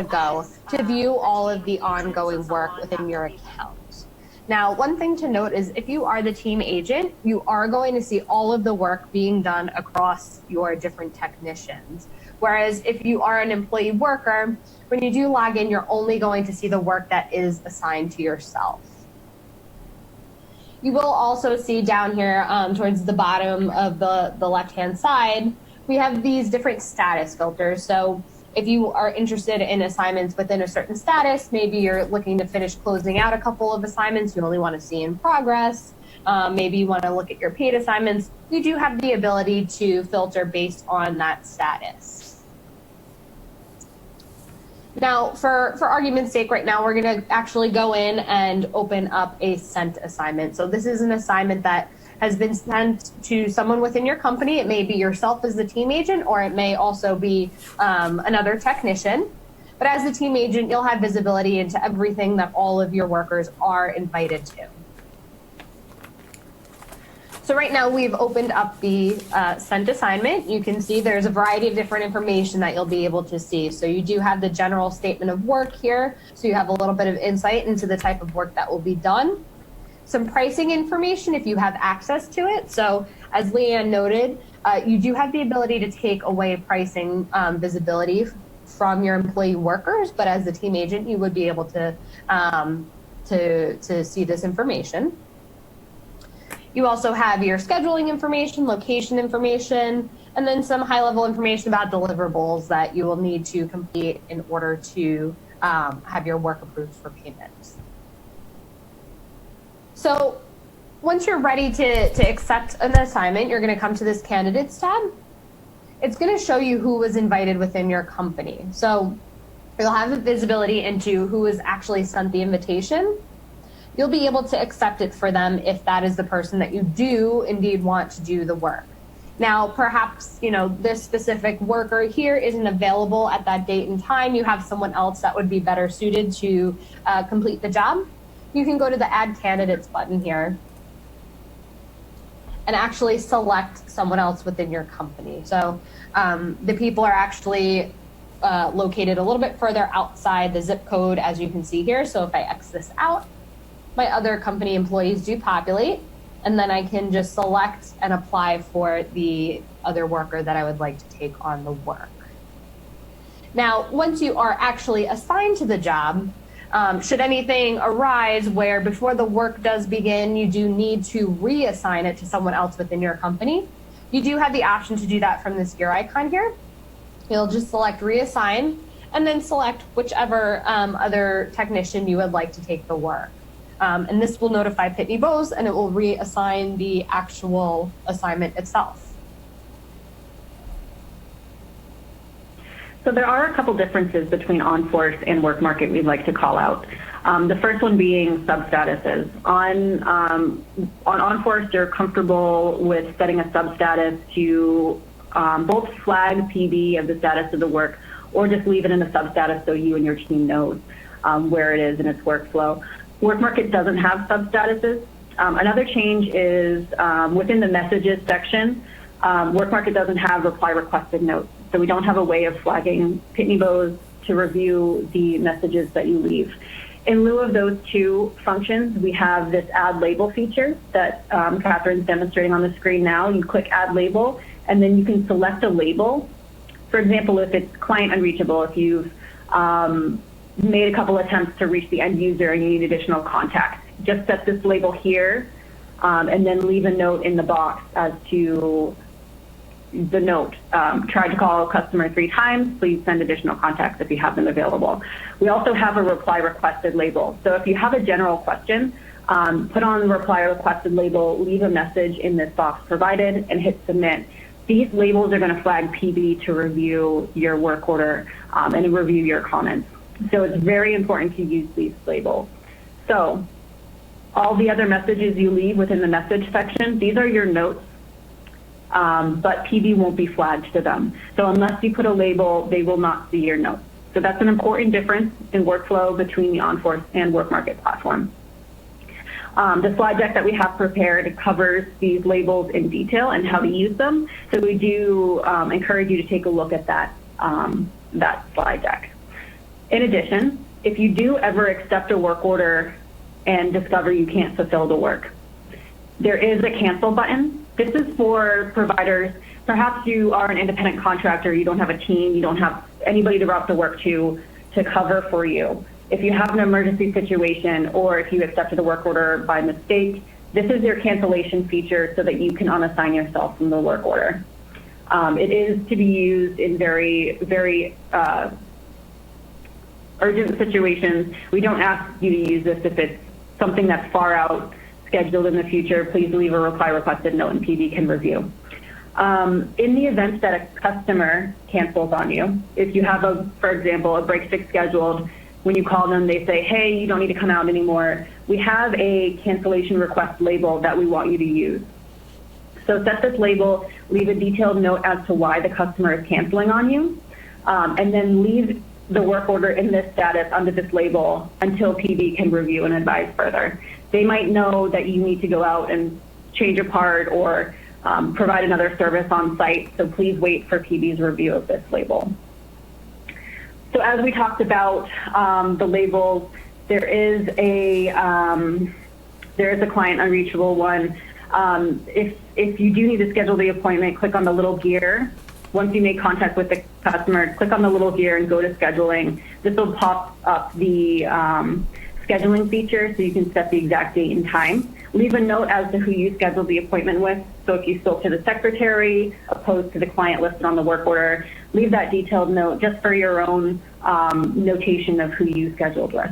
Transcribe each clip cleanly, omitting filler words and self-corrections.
go to view all of the ongoing work within your account. Now, one thing to note is if you are the team agent, you are going to see all of the work being done across your different technicians. Whereas if you are an employee worker, when you do log in, you're only going to see the work that is assigned to yourself. You will also see down here towards the bottom of the left-hand side, we have these different status filters. So if you are interested in assignments within a certain status, maybe you're looking to finish closing out a couple of assignments, you only want to see in progress, maybe you want to look at your paid assignments, you do have the ability to filter based on that status. Now, for argument's sake, right now, we're going to actually go in and open up a sent assignment. So this is an assignment that has been sent to someone within your company. It may be yourself as the team agent, or it may also be another technician. But as the team agent, you'll have visibility into everything that all of your workers are invited to. So right now we've opened up the sent assignment. You can see there's a variety of different information that you'll be able to see. So you do have the general statement of work here. So you have a little bit of insight into the type of work that will be done. Some pricing information if you have access to it. So as Leanne noted, you do have the ability to take away pricing visibility from your employee workers, but as the team agent, you would be able to see this information. You also have your scheduling information, location information, and then some high-level information about deliverables that you will need to complete in order to have your work approved for payment. So once you're ready to accept an assignment, you're going to come to this Candidates tab. It's going to show you who was invited within your company. So you'll have visibility into who was actually sent the invitation. You'll be able to accept it for them if that is the person that you do indeed want to do the work. Now, perhaps, this specific worker here isn't available at that date and time. You have someone else that would be better suited to complete the job. You can go to the Add Candidates button here and actually select someone else within your company. So the people are actually located a little bit further outside the zip code, as you can see here. So if I X this out, my other company employees do populate, and then I can just select and apply for the other worker that I would like to take on the work. Now, once you are actually assigned to the job, should anything arise where before the work does begin, you do need to reassign it to someone else within your company, you do have the option to do that from this gear icon here. You'll just select reassign and then select whichever other technician you would like to take the work. And this will notify Pitney Bowes and it will reassign the actual assignment itself. So there are a couple differences between OnForce and WorkMarket we'd like to call out. The first one being substatuses. On OnForce, you're comfortable with setting a substatus to both flag PB of the status of the work or just leave it in a substatus so you and your team knows where it is in its workflow. WorkMarket doesn't have substatuses. Another change is within the messages section, WorkMarket doesn't have reply requested notes. So we don't have a way of flagging Pitney Bowes to review the messages that you leave. In lieu of those two functions, we have this add label feature that Catherine's demonstrating on the screen now. You click add label, and then you can select a label. For example, if it's client unreachable, if you've made a couple attempts to reach the end user and you need additional contact, just set this label here and then leave a note in the box as to the note. Tried to call a customer 3 times, please send additional contacts if you have them available. We also have a reply requested label. So if you have a general question, put on the reply requested label, leave a message in this box provided and hit submit. These labels are going to flag PB to review your work order and review your comments. So it's very important to use these labels. So all the other messages you leave within the message section, these are your notes, but PB won't be flagged to them. So unless you put a label, they will not see your notes. So that's an important difference in workflow between the OnForce and WorkMarket platform. The slide deck that we have prepared covers these labels in detail and how to use them. So we do encourage you to take a look at that, that slide deck. In addition, if you do ever accept a work order and discover you can't fulfill the work, there is a cancel button. This is for providers. Perhaps you are an independent contractor, you don't have a team, you don't have anybody to route the work to cover for you. If you have an emergency situation or if you accepted a work order by mistake, this is your cancellation feature so that you can unassign yourself from the work order. It is to be used in very, very urgent situations. We don't ask you to use this if it's something that's far out, scheduled in the future. Please leave a reply requested note and PD can review. In the event that a customer cancels on you, if you have, for example, a break fix scheduled, when you call them, they say, hey, you don't need to come out anymore. We have a cancellation request label that we want you to use. So set this label, leave a detailed note as to why the customer is canceling on you, and then leave the work order in this status under this label until PD can review and advise further. They might know that you need to go out and change a part or provide another service on site, so please wait for PD's review of this label. So as we talked about the labels, there is a client unreachable one. If you do need to schedule the appointment, click on the little gear. Once you make contact with the customer, click on the little gear and go to scheduling. This will pop up the scheduling feature so you can set the exact date and time. Leave a note as to who you scheduled the appointment with. So if you spoke to the secretary opposed to the client listed on the work order, leave that detailed note just for your own notation of who you scheduled with.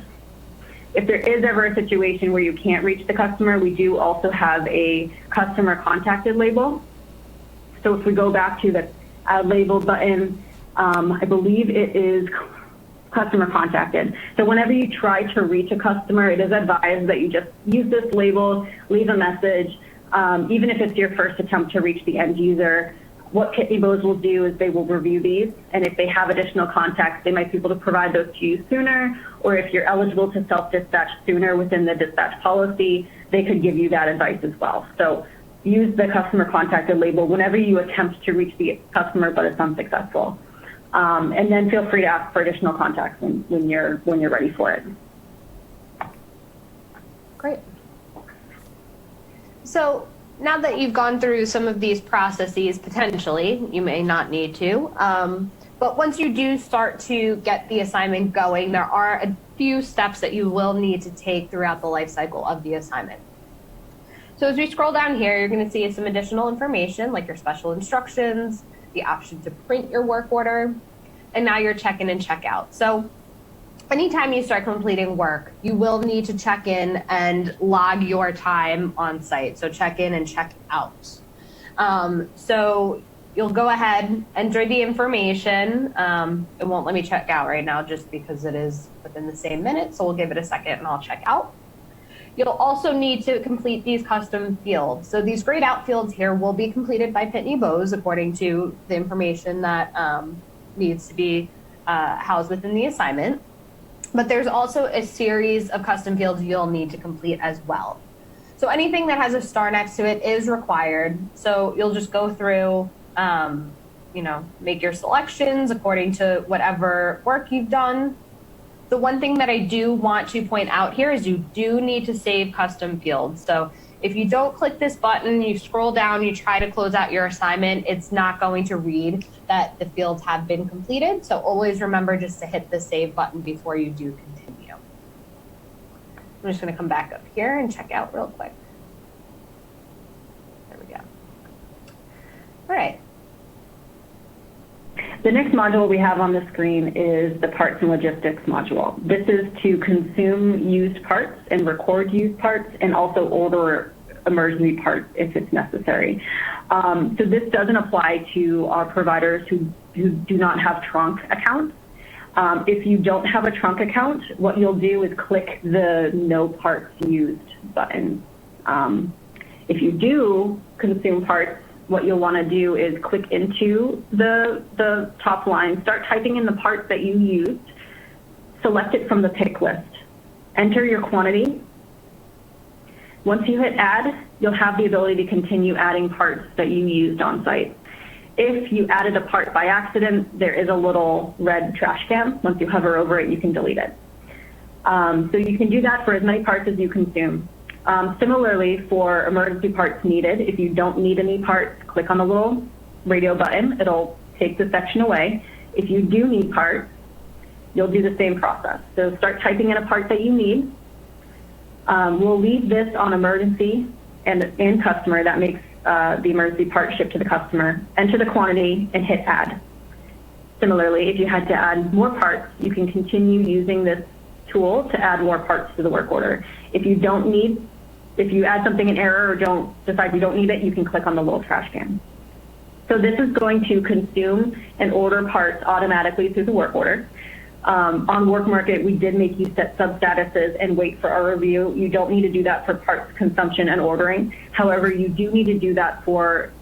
If there is ever a situation where you can't reach the customer, we do also have a customer contacted label. So if we go back to the add label button, I believe it is customer contacted. So whenever you try to reach a customer, it is advised that you just use this label, leave a message, even if it's your first attempt to reach the end user. What Pitney Bowes will do is they will review these, and if they have additional contacts, they might be able to provide those to you sooner, or if you're eligible to self-dispatch sooner within the dispatch policy, they could give you that advice as well. So use the customer contacted label whenever you attempt to reach the customer but it's unsuccessful. And then feel free to ask for additional contacts when you're ready for it. Great. So now that you've gone through some of these processes, potentially, you may not need to, but once you do start to get the assignment going, there are a few steps that you will need to take throughout the life cycle of the assignment. So as we scroll down here, you're going to see some additional information like your special instructions, the option to print your work order, and now your check-in and check-out. So anytime you start completing work, you will need to check in and log your time on site. So check in and check out. So you'll go ahead, enter the information. It won't let me check out right now just because it is within the same minute. So we'll give it a second and I'll check out. You'll also need to complete these custom fields. So these grayed out fields here will be completed by Pitney Bowes according to the information that needs to be housed within the assignment. But there's also a series of custom fields you'll need to complete as well. So anything that has a star next to it is required. So you'll just go through, make your selections according to whatever work you've done. The one thing that I do want to point out here is you do need to save custom fields. So if you don't click this button, you scroll down, you try to close out your assignment, it's not going to read that the fields have been completed. So always remember just to hit the save button before you do continue. I'm just going to come back up here and check out real quick. There we go. All right. The next module we have on the screen is the parts and logistics module. This is to consume used parts and record used parts and also order emergency parts if it's necessary. So this doesn't apply to our providers who do not have trunk accounts. If you don't have a trunk account, what you'll do is click the No Parts Used button. If you do consume parts, what you'll want to do is click into the top line, start typing in the parts that you used, select it from the pick list, enter your quantity. Once you hit add, you'll have the ability to continue adding parts that you used on site. If you added a part by accident, there is a little red trash can. Once you hover over it, you can delete it. So you can do that for as many parts as you consume. Similarly, for emergency parts needed, if you don't need any parts, click on the little radio button. It'll take the section away. If you do need parts, you'll do the same process. So start typing in a part that you need. We'll leave this on emergency and in customer. That makes the emergency part shipped to the customer. Enter the quantity and hit add. Similarly, if you had to add more parts, you can continue using this tool to add more parts to the work order. If you add something in error or decide you don't need it, you can click on the little trash can. So this is going to consume and order parts automatically through the work order. On WorkMarket, we did make you set sub-statuses and wait for our review. You don't need to do that for parts consumption and ordering. However, you do need to do that for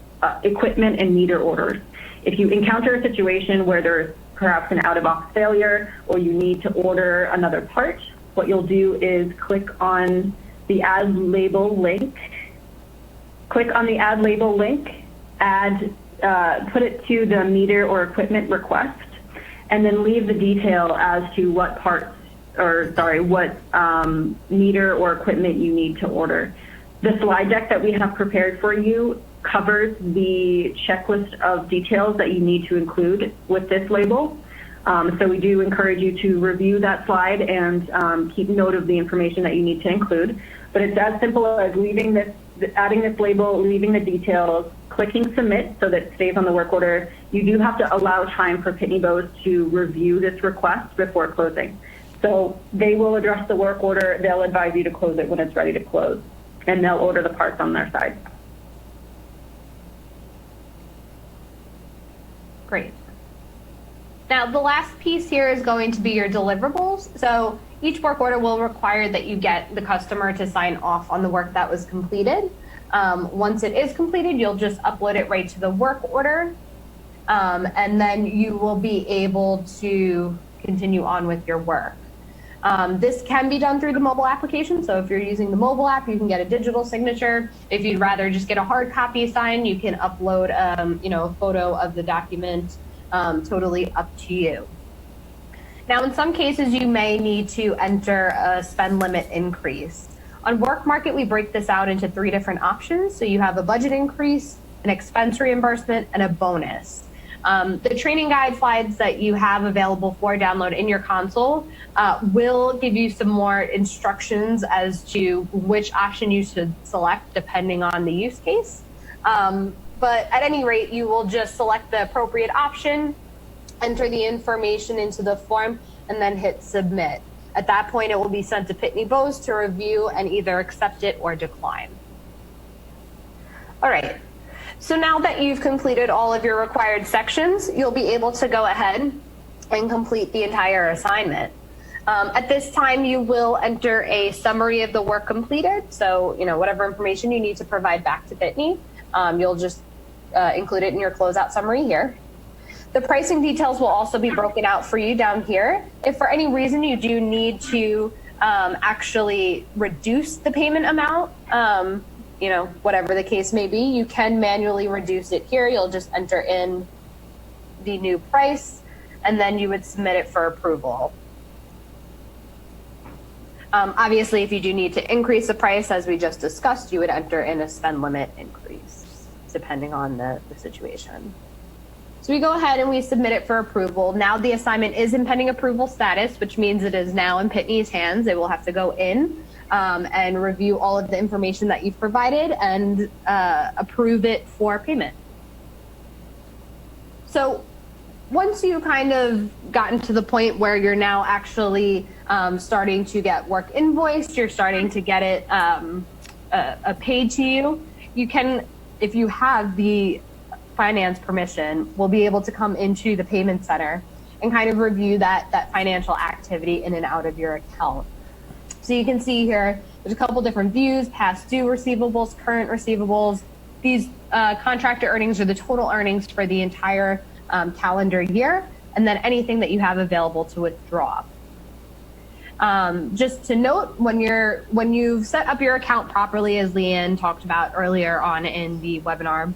equipment and meter orders. If you encounter a situation where there's perhaps an out-of-box failure or you need to order another part, what you'll do is click on the Add Label link. Click on the Add Label link, put it to the meter or equipment request, and then leave the detail as to what meter or equipment you need to order. The slide deck that we have prepared for you covers the checklist of details that you need to include with this label. So we do encourage you to review that slide and keep note of the information that you need to include. But it's as simple as adding this label, leaving the details, clicking submit so that it stays on the work order. You do have to allow time for Pitney Bowes to review this request before closing. So they will address the work order, they'll advise you to close it when it's ready to close, and they'll order the parts on their side. Great. Now, the last piece here is going to be your deliverables. So each work order will require that you get the customer to sign off on the work that was completed. Once it is completed, you'll just upload it right to the work order, and then you will be able to continue on with your work. This can be done through the mobile application. So if you're using the mobile app, you can get a digital signature. If you'd rather just get a hard copy signed, you can upload a photo of the document. Totally up to you. Now, in some cases, you may need to enter a spend limit increase. On WorkMarket, we break this out into 3 different options. So you have a budget increase, an expense reimbursement, and a bonus. The training guide slides that you have available for download in your console will give you some more instructions as to which option you should select depending on the use case. But at any rate, you will just select the appropriate option, enter the information into the form, and then hit submit. At that point, it will be sent to Pitney Bowes to review and either accept it or decline. All right. So now that you've completed all of your required sections, you'll be able to go ahead and complete the entire assignment. At this time, you will enter a summary of the work completed. So, whatever information you need to provide back to Pitney, you'll just include it in your closeout summary here. The pricing details will also be broken out for you down here. If for any reason you do need to actually reduce the payment amount, whatever the case may be, you can manually reduce it here. You'll just enter in the new price, and then you would submit it for approval. Obviously, if you do need to increase the price, as we just discussed, you would enter in a spend limit increase, depending on the situation. So we go ahead and we submit it for approval. Now the assignment is in pending approval status, which means it is now in Pitney's hands. They will have to go in and review all of the information that you've provided and approve it for payment. So once you kind of gotten to the point where you're now actually starting to get work invoiced, you're starting to get it paid to you, you can, if you have the finance permission, will be able to come into the payment center and kind of review that financial activity in and out of your account. So you can see here, there's a couple different views: past due receivables, current receivables. These contractor earnings are the total earnings for the entire calendar year, and then anything that you have available to withdraw. Just to note, when you've set up your account properly, as Leanne talked about earlier on in the webinar,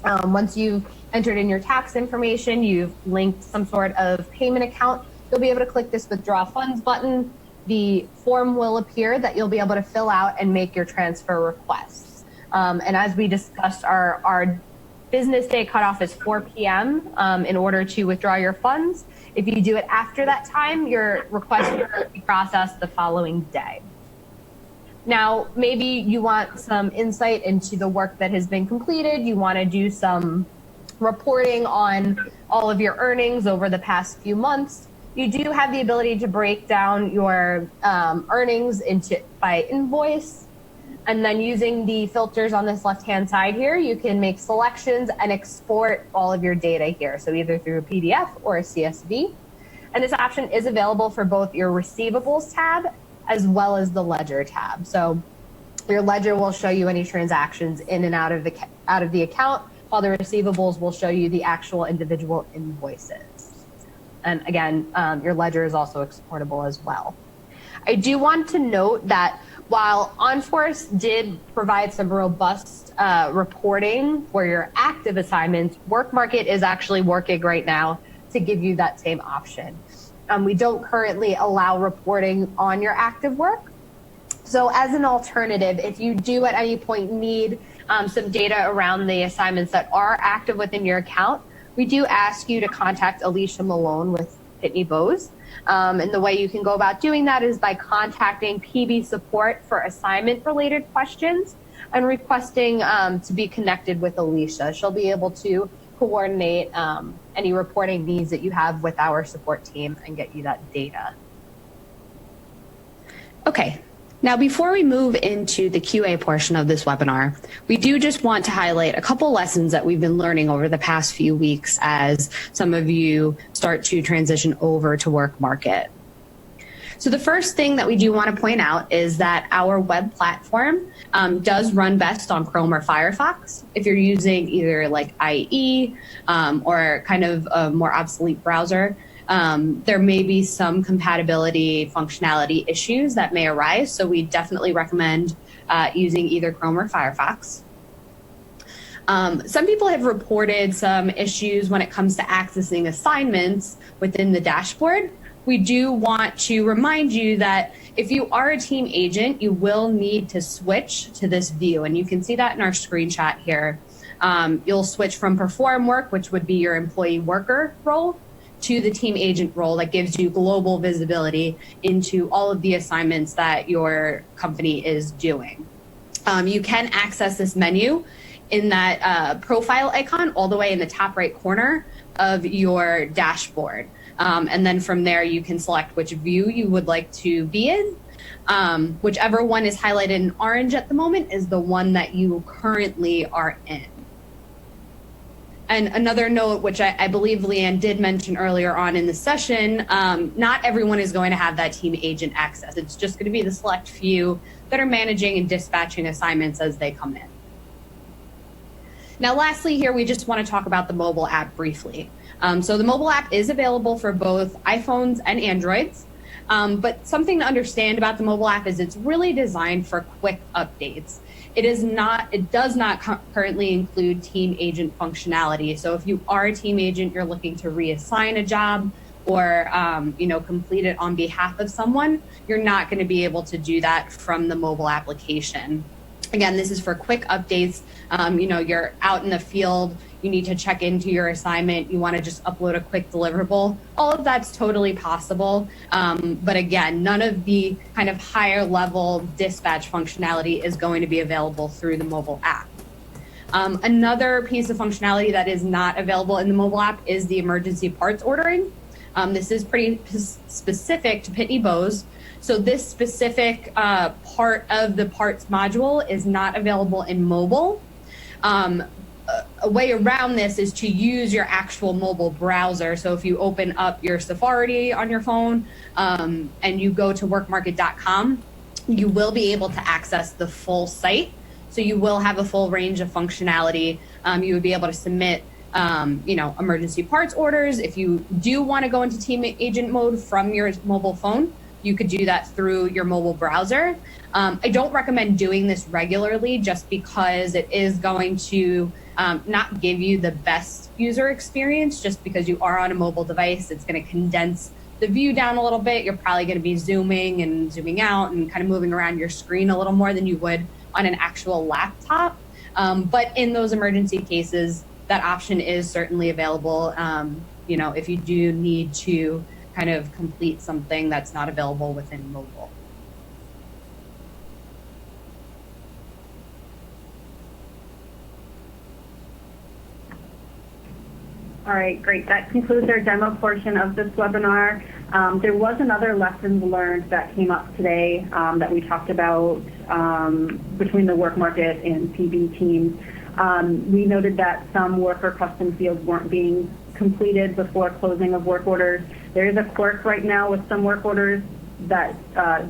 once you've entered in your tax information, you've linked some sort of payment account, you'll be able to click this withdraw funds button. The form will appear that you'll be able to fill out and make your transfer requests. And as we discussed, our business day cutoff is 4 p.m. In order to withdraw your funds. If you do it after that time, your request will be processed the following day. Now, maybe you want some insight into the work that has been completed. You want to do some reporting on all of your earnings over the past few months. You do have the ability to break down your earnings by invoice. And then using the filters on this left-hand side here, you can make selections and export all of your data here. So either through a PDF or a CSV. And this option is available for both your receivables tab as well as the ledger tab. So your ledger will show you any transactions in and out of the account, while the receivables will show you the actual individual invoices. And again, your ledger is also exportable as well. I do want to note that while OnForce did provide some robust reporting for your active assignments, WorkMarket is actually working right now to give you that same option. We don't currently allow reporting on your active work. So as an alternative, if you do at any point need some data around the assignments that are active within your account, we do ask you to contact Alicia Malone with Pitney Bowes. And the way you can go about doing that is by contacting PB support for assignment related questions and requesting to be connected with Alicia. She'll be able to coordinate any reporting needs that you have with our support team and get you that data. Okay, now before we move into the QA portion of this webinar, we do just want to highlight a couple lessons that we've been learning over the past few weeks as some of you start to transition over to WorkMarket. So the first thing that we do want to point out is that our web platform does run best on Chrome or Firefox. If you're using either like IE or kind of a more obsolete browser, there may be some compatibility functionality issues that may arise. So we definitely recommend using either Chrome or Firefox. Some people have reported some issues when it comes to accessing assignments within the dashboard. We do want to remind you that if you are a team agent, you will need to switch to this view. And you can see that in our screenshot here. You'll switch from perform work, which would be your employee worker role, to the team agent role that gives you global visibility into all of the assignments that your company is doing. You can access this menu in that profile icon all the way in the top right corner of your dashboard. And then from there, you can select which view you would like to be in. Whichever one is highlighted in orange at the moment is the one that you currently are in. And another note, which I believe Leanne did mention earlier on in the session, not everyone is going to have that team agent access. It's just going to be the select few that are managing and dispatching assignments as they come in. Now, lastly here, we just want to talk about the mobile app briefly. So the mobile app is available for both iPhones and Androids. But something to understand about the mobile app is it's really designed for quick updates. It does not currently include team agent functionality. So if you are a team agent, you're looking to reassign a job or complete it on behalf of someone, you're not going to be able to do that from the mobile application. Again, this is for quick updates. You're out in the field, you need to check into your assignment, you want to just upload a quick deliverable. All of that's totally possible. But again, none of the kind of higher level dispatch functionality is going to be available through the mobile app. Another piece of functionality that is not available in the mobile app is the emergency parts ordering. This is pretty specific to Pitney Bowes. So this specific part of the parts module is not available in mobile. A way around this is to use your actual mobile browser. So if you open up your Safari on your phone and you go to workmarket.com, you will be able to access the full site. So you will have a full range of functionality. You would be able to submit emergency parts orders. If you do want to go into team agent mode from your mobile phone, you could do that through your mobile browser. I don't recommend doing this regularly just because it is going to not give you the best user experience just because you are on a mobile device. It's going to condense the view down a little bit. You're probably going to be zooming and zooming out and kind of moving around your screen a little more than you would on an actual laptop. But in those emergency cases, that option is certainly available. If you do need to kind of complete something that's not available within mobile. All right, great. That concludes our demo portion of this webinar. There was another lessons learned that came up today that we talked about between the work market and PB teams. We noted that some worker custom fields weren't being completed before closing of work orders. There is a quirk right now with some work orders that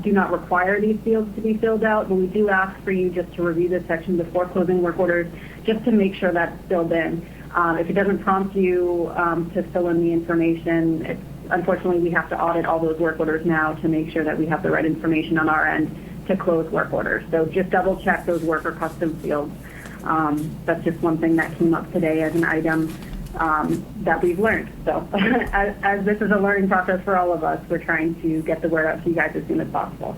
do not require these fields to be filled out, but we do ask for you just to review this section before closing work orders just to make sure that's filled in. If it doesn't prompt you to fill in the information, unfortunately we have to audit all those work orders now to make sure that we have the right information on our end to close work orders. So just double check those worker custom fields. That's just one thing that came up today as an item that we've learned. So as this is a learning process for all of us, we're trying to get the word out to you guys as soon as possible.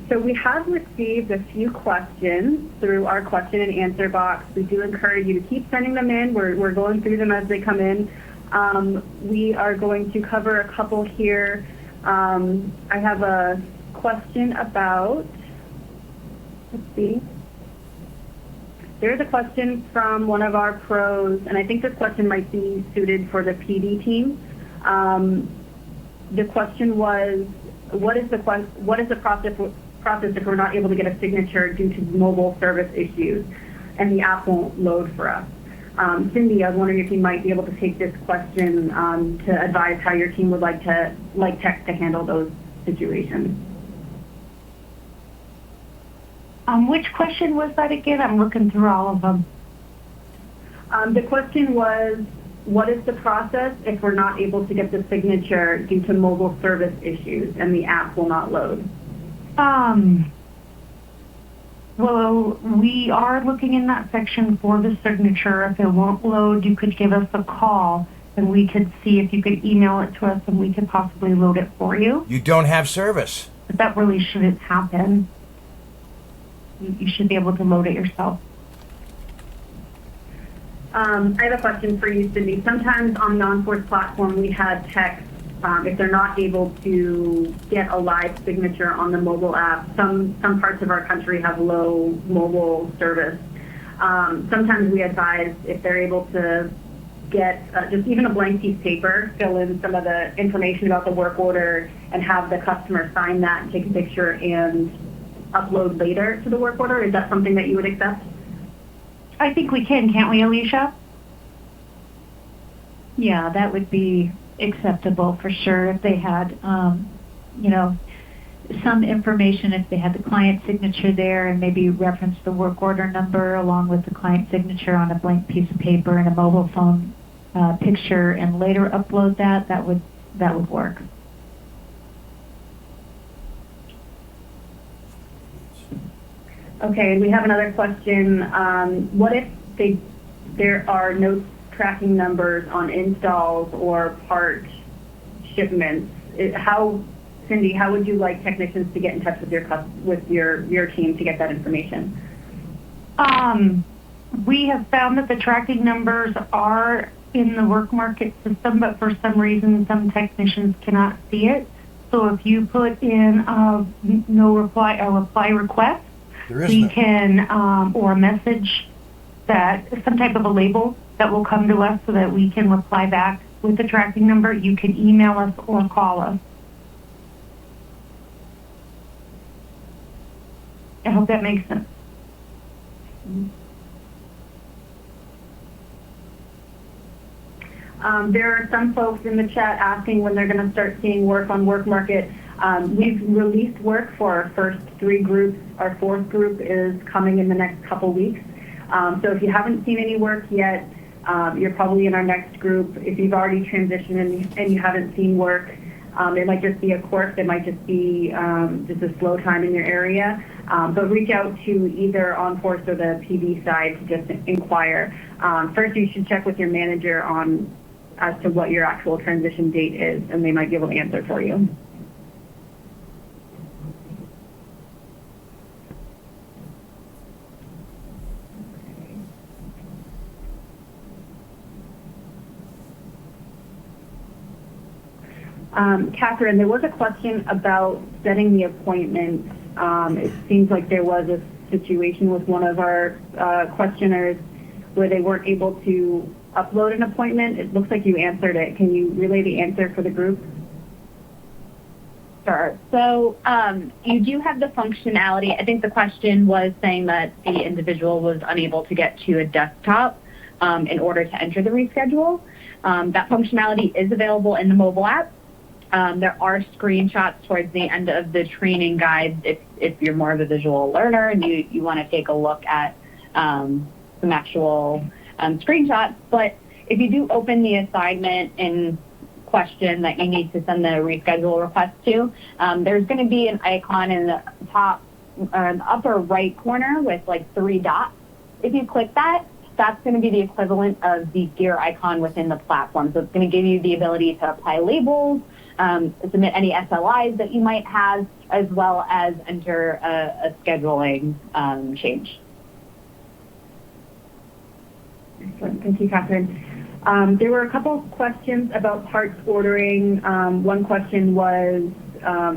So we have received a few questions through our question and answer box. We do encourage you to keep sending them in. We're going through them as they come in. We are going to cover a couple here. I have a question about, let's see. There's a question from one of our pros, and I think this question might be suited for the PD team. The question was, what is the process if we're not able to get a signature due to mobile service issues and the app won't load for us? Cindy, I was wondering if you might be able to take this question to advise how your team would like tech to handle those situations. Which question was that again? I'm looking through all of them. The question was, what is the process if we're not able to get the signature due to mobile service issues and the app will not load? Well, we are looking in that section for the signature. If it won't load, you could give us a call and we could see if you could email it to us and we could possibly load it for you. You don't have service. But that really shouldn't happen. You should be able to load it yourself. I have a question for you, Cindy. Sometimes on the OnForce platform, we have techs, if they're not able to get a live signature on the mobile app, some parts of our country have low mobile service. Sometimes we advise if they're able to get just even a blank piece of paper, fill in some of the information about the work order and have the customer sign that and take a picture and upload later to the work order. Is that something that you would accept? I think we can, can't we, Alicia? Yeah, that would be acceptable for sure if they had, some information, if they had the client signature there and maybe reference the work order number along with the client signature on a blank piece of paper and a mobile phone picture and later upload that would work. Okay, and we have another question. What if there are no tracking numbers on installs or part shipments? Cindy, how would you like technicians to get in touch with your team to get that information? We have found that the tracking numbers are in the work market system, but for some reason, some technicians cannot see it. So if you put in a reply request, we can, or a message that some type of a label that will come to us so that we can reply back with the tracking number. You can email us or call us. I hope that makes sense. There are some folks in the chat asking when they're going to start seeing work on Work Market. We've released work for our first 3 groups. Our 4th group is coming in the next couple weeks. So if you haven't seen any work yet, you're probably in our next group. If you've already transitioned and you haven't seen work, It might just be a quirk. It might just be just a slow time in your area. But reach out to either OnForce or the PB side to just inquire. First, you should check with your manager as to what your actual transition date is, and they might be able to answer for you. Catherine, there was a question about setting the appointment. It seems like there was a situation with one of our questioners where they weren't able to upload an appointment. It looks like you answered it. Can you relay the answer for the group? Sure. So you do have the functionality. I think the question was saying that the individual was unable to get to a desktop in order to enter the reschedule. That functionality is available in the mobile app. There are screenshots towards the end of the training guide if you're more of a visual learner and you want to take a look at some actual screenshots. But if you do open the assignment in question that you need to send the reschedule request to, there's going to be an icon in the top the upper right corner with like 3 dots. If you click that, that's going to be the equivalent of the gear icon within the platform. So it's going to give you the ability to apply labels, submit any SLIs that you might have, as well as enter a scheduling change. Excellent. Thank you, Catherine. There were a couple of questions about parts ordering. One question was, are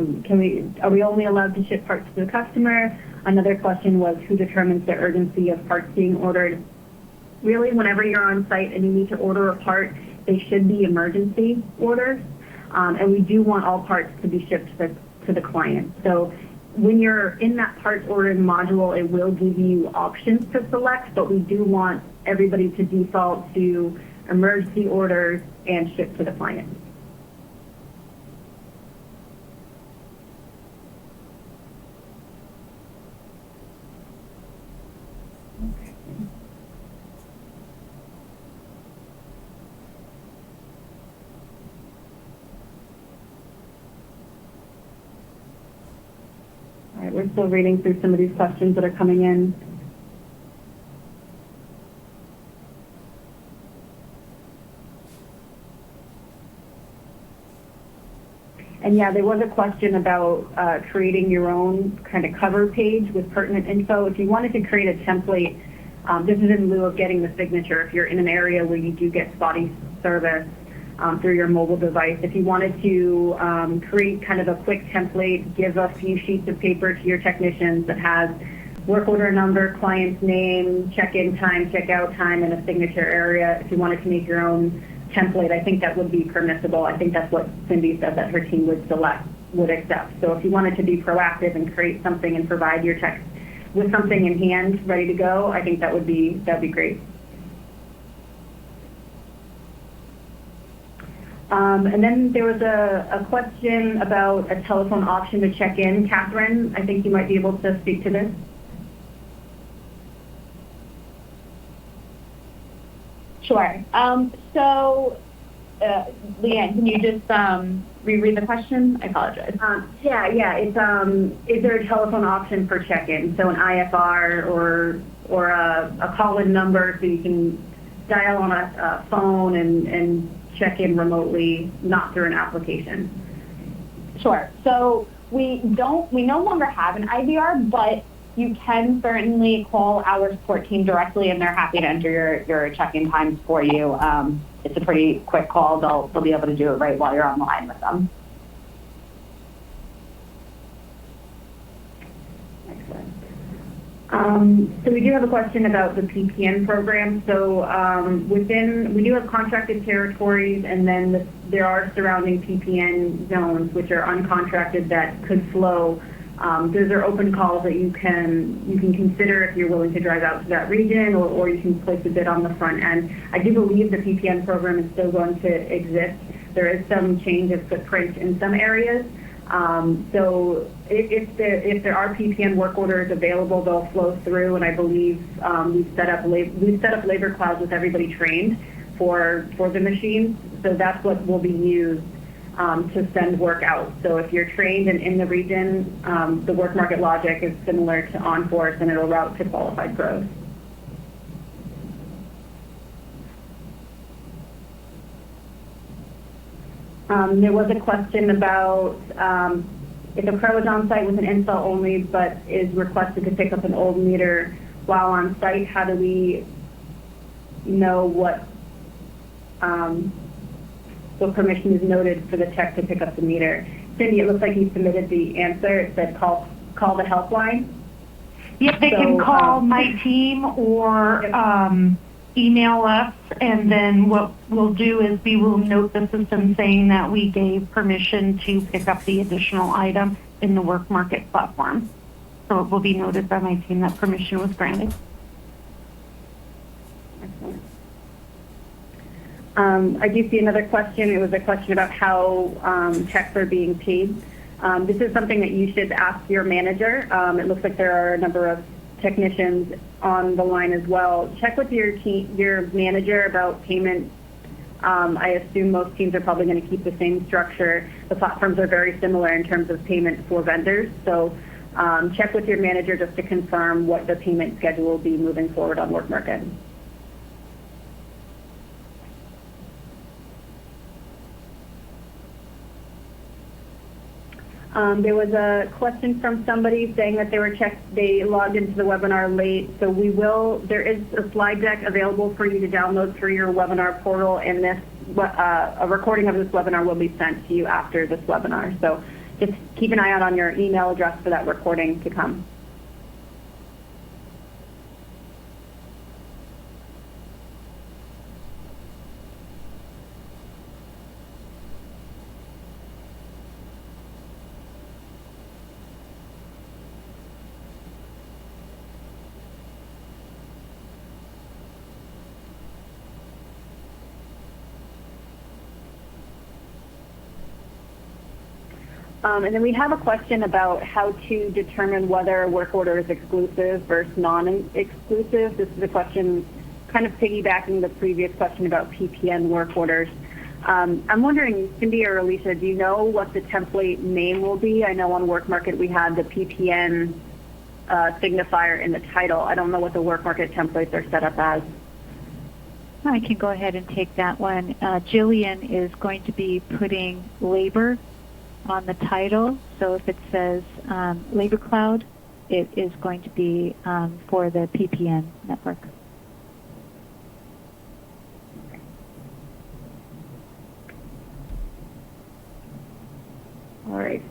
we only allowed to ship parts to the customer? Another question was, who determines the urgency of parts being ordered? Really, whenever you're on site and you need to order a part, they should be emergency orders. And we do want all parts to be shipped to the client. So when you're in that parts ordering module, it will give you options to select, but we do want everybody to default to emergency orders and ship to the client. All right, we're still reading through some of these questions that are coming in. And yeah, there was a question about creating your own kind of cover page with pertinent info. If you wanted to create a template, this is in lieu of getting the signature. If you're in an area where you do get spotty service through your mobile device, if you wanted to create kind of a quick template, give a few sheets of paper to your technicians that has work order number, client's name, check-in time, check-out time, and a signature area, if you wanted to make your own template, I think that would be permissible. I think that's what Cindy said that her team would accept. So if you wanted to be proactive and create something and provide your techs with something in hand ready to go, I think that'd be great. And then there was a question about a telephone option to check in. Catherine, I think you might be able to speak to this. Sure. Leanne, can you just reread the question? I apologize. Yeah. It's is there a telephone option for check-in? So an IFR or a call-in number so you can dial on a phone and check in remotely, not through an application. Sure. So we no longer have an IVR, but you can certainly call our support team directly, and they're happy to enter your check-in times for you. It's a pretty quick call. They'll be able to do it right while you're on the line with them. Excellent. So we do have a question about the PPN program. So we do have contracted territories, and then there are surrounding PPN zones, which are uncontracted that could flow. Those are open calls that you can consider if you're willing to drive out to that region, or you can place a bid on the front end. I do believe the PPN program is still going to exist. There is some change of footprint in some areas. So if there are PPN work orders available, they'll flow through, and I believe we've set up labor clouds with everybody trained for the machines. So that's what will be used to send work out. So if you're trained and in the region, the work market logic is similar to OnForce, and it'll route to qualified pros. There was a question about if a pro is on site with an install only but is requested to pick up an old meter while on site, how do we know what permission is noted for the tech to pick up the meter? Cindy, it looks like you submitted the answer. It said call the helpline. Yep, they can call my team or email us, and then what we'll do is we will note the system saying that we gave permission to pick up the additional item in the work market platform. So it will be noted by my team that permission was granted. Excellent. I do see another question. It was a question about how techs are being paid. This is something that you should ask your manager. It looks like there are a number of technicians on the line as well. Check with your manager about payment. I assume most teams are probably going to keep the same structure. The platforms are very similar in terms of payment for vendors. So check with your manager just to confirm what the payment schedule will be moving forward on Work Market. There was a question from somebody saying that they logged into the webinar late. So there is a slide deck available for you to download through your webinar portal, and a recording of this webinar will be sent to you after this webinar. So just keep an eye out on your email address for that recording to come. And then we have a question about how to determine whether a work order is exclusive versus non-exclusive. This is a question kind of piggybacking the previous question about PPN work orders. I'm wondering, Cindy or Alicia, do you know what the template name will be? I know on Work Market we had the PPN signifier in the title. I don't know what the Work Market templates are set up as. I can go ahead and take that one. Jillian is going to be putting labor on the title. So if it says Labor Cloud, it is going to be for the PPN network. All right.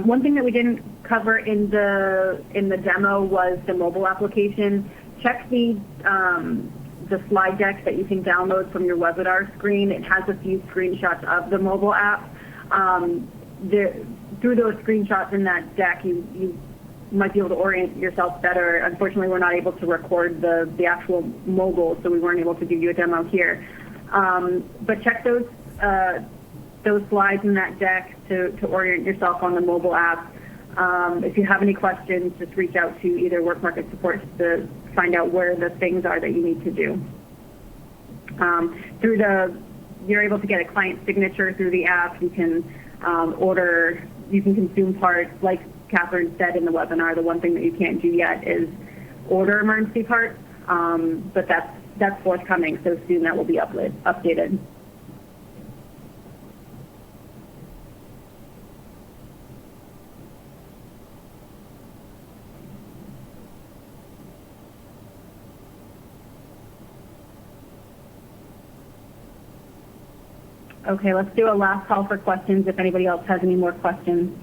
One thing that we didn't cover in the demo was the mobile application. Check the slide deck that you can download from your webinar screen. It has a few screenshots of the mobile app. Through those screenshots in that deck, you might be able to orient yourself better. Unfortunately, we're not able to record the actual mobile, so we weren't able to give you a demo here. But check those slides in that deck to orient yourself on the mobile app. If you have any questions, just reach out to either Work Market Support to find out where the things are that you need to do. You're able to get a client signature through the app. You can you can consume parts. Like Catherine said in the webinar, the one thing that you can't do yet is order emergency parts, but that's forthcoming, so soon that will be updated. Okay, let's do a last call for questions if anybody else has any more questions.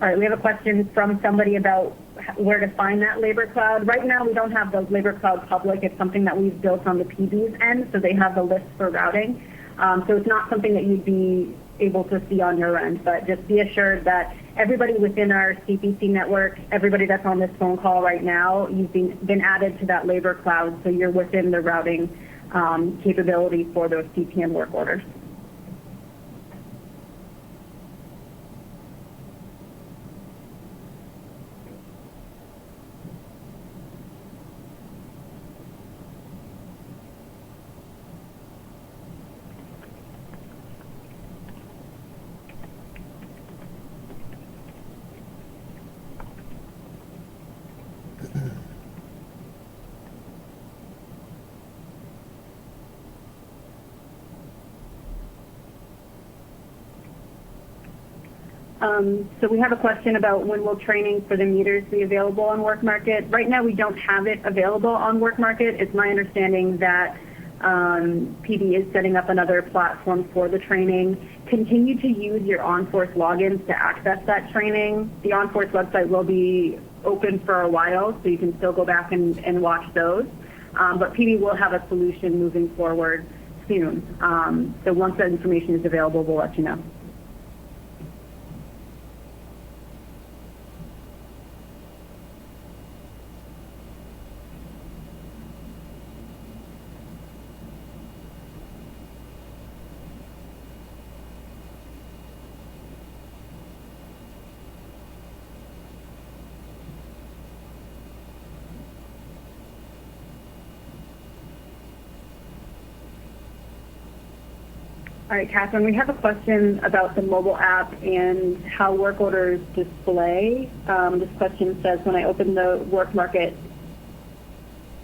All right, we have a question from somebody about where to find that Labor Cloud. Right now, we don't have the Labor Cloud public. It's something that we've built on the PB's end, so they have the list for routing. So it's not something that you'd be able to see on your end, but just be assured that everybody within our CPC network, everybody that's on this phone call right now, you've been added to that Labor Cloud, so you're within the routing capability for those PPN work orders. So we have a question about when will training for the meters be available on WorkMarket. Right now, we don't have it available on WorkMarket. It's my understanding that PD is setting up another platform for the training. Continue to use your OnForce logins to access that training. The OnForce website will be open for a while, so you can still go back and watch those. But PD will have a solution moving forward soon. So once that information is available, we'll let you know. All right, Catherine, we have a question about the mobile app and how work orders display. This question says, when I open the WorkMarket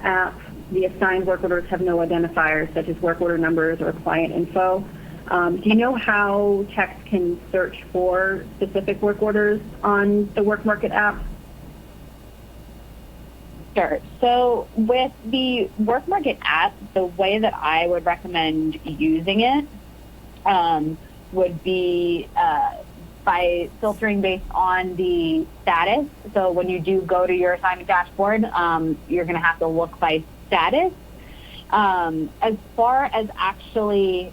app, the assigned work orders have no identifiers such as work order numbers or client info. Do you know how techs can search for specific work orders on the WorkMarket app? Sure. So with the WorkMarket app, the way that I would recommend using it would be by filtering based on the status. So when you do go to your assignment dashboard, you're going to have to look by status. As far as actually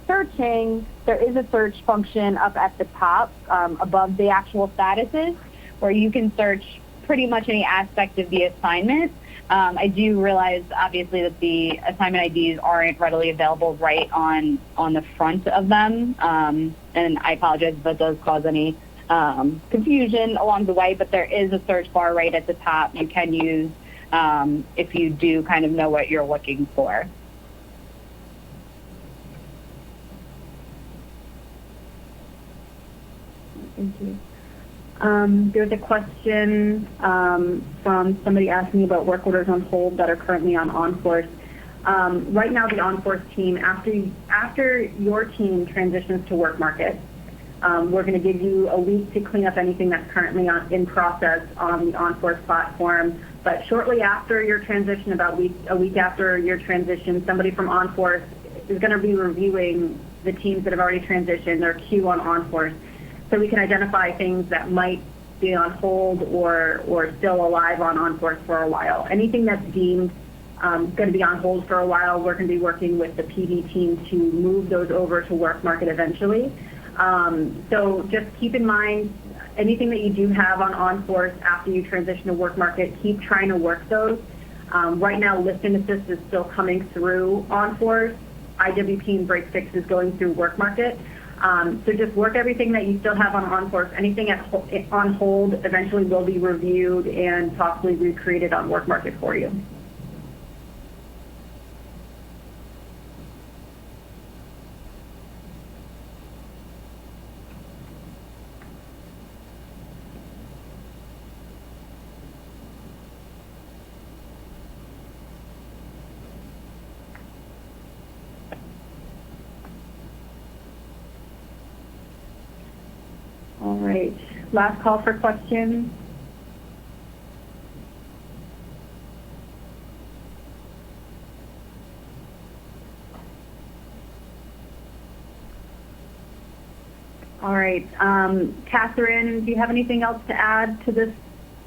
searching, there is a search function up at the top above the actual statuses where you can search pretty much any aspect of the assignment. I do realize, obviously, that the assignment IDs aren't readily available right on the front of them, and I apologize if that does cause any confusion along the way, but there is a search bar right at the top you can use if you do kind of know what you're looking for. Thank you. There's a question from somebody asking about work orders on hold that are currently on OnForce. Right now, the OnForce team, after your team transitions to WorkMarket, we're going to give you a week to clean up anything that's currently in process on the OnForce platform. But shortly after your transition, about a week after your transition, somebody from OnForce is going to be reviewing the teams that have already transitioned, their queue on OnForce, so we can identify things that might be on hold or still alive on OnForce for a while. Anything that's deemed going to be on hold for a while, we're going to be working with the PD team to move those over to WorkMarket eventually. So just keep in mind, anything that you do have on OnForce after you transition to WorkMarket, keep trying to work those. Right now, Lift and Assist is still coming through OnForce. IWP and Break Fix is going through WorkMarket. So just work everything that you still have on OnForce. Anything on hold eventually will be reviewed and possibly recreated on WorkMarket for you. All right, last call for questions. All right, Catherine, do you have anything else to add to the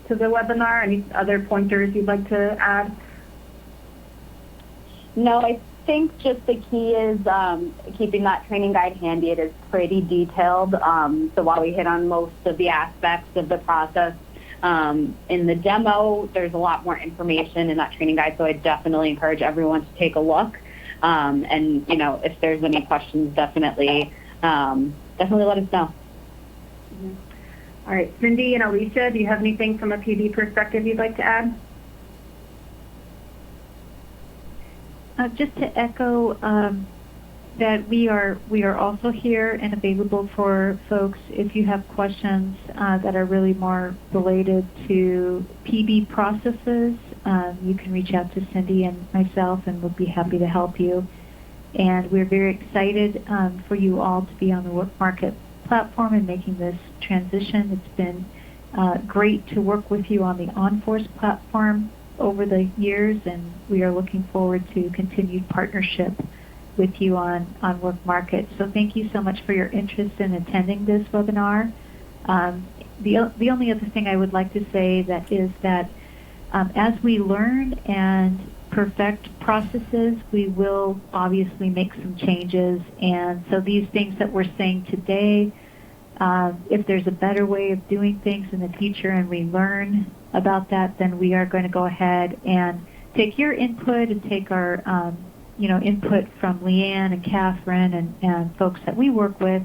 webinar? Any other pointers you'd like to add? No, I think just the key is keeping that training guide handy. It is pretty detailed. So while we hit on most of the aspects of the process in the demo, there's a lot more information in that training guide. So I definitely encourage everyone to take a look. And you know, if there's any questions, definitely let us know. Mm-hmm. All right, Cindy and Alicia, do you have anything from a PD perspective you'd like to add? Just to echo that we are also here and available for folks if you have questions that are really more related to PB processes. You can reach out to Cindy and myself, and we'll be happy to help you. And we're very excited for you all to be on the WorkMarket platform and making this transition. It's been great to work with you on the OnForce platform over the years, and we are looking forward to continued partnership with you on WorkMarket. So thank you so much for your interest in attending this webinar. The only other thing I would like to say that is that as we learn and perfect processes, we will obviously make some changes. And so these things that we're saying today, if there's a better way of doing things in the future and we learn about that, then we are going to go ahead and take your input and take our input from Leanne and Catherine and folks that we work with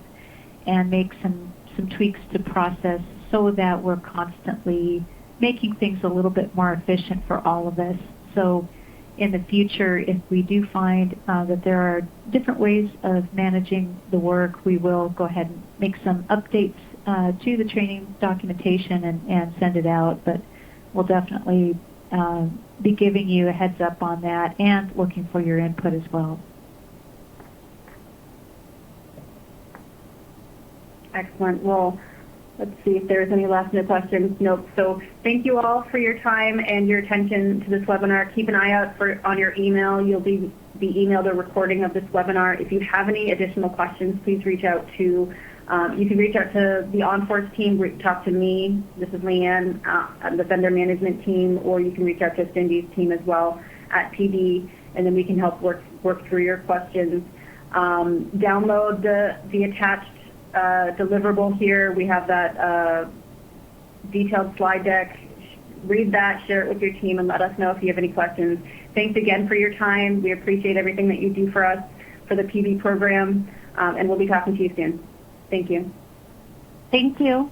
and make some tweaks to process so that we're constantly making things a little bit more efficient for all of us. So in the future, if we do find that there are different ways of managing the work, we will go ahead and make some updates to the training documentation and send it out. But we'll definitely be giving you a heads up on that and looking for your input as well. Excellent. Well, let's see if there's any last minute questions. Nope. So thank you all for your time and your attention to this webinar. Keep an eye out on your email. You'll be emailed a recording of this webinar. If you have any additional questions, please reach out to, you can reach out to the OnForce team, talk to me. This is Leanne, the vendor management team, or you can reach out to Cindy's team as well at PD, and then we can help work through your questions. Download the attached deliverable here. We have that detailed slide deck. Read that, share it with your team, and let us know if you have any questions. Thanks again for your time. We appreciate everything that you do for us for the PB program, and we'll be talking to you soon. Thank you. Thank you.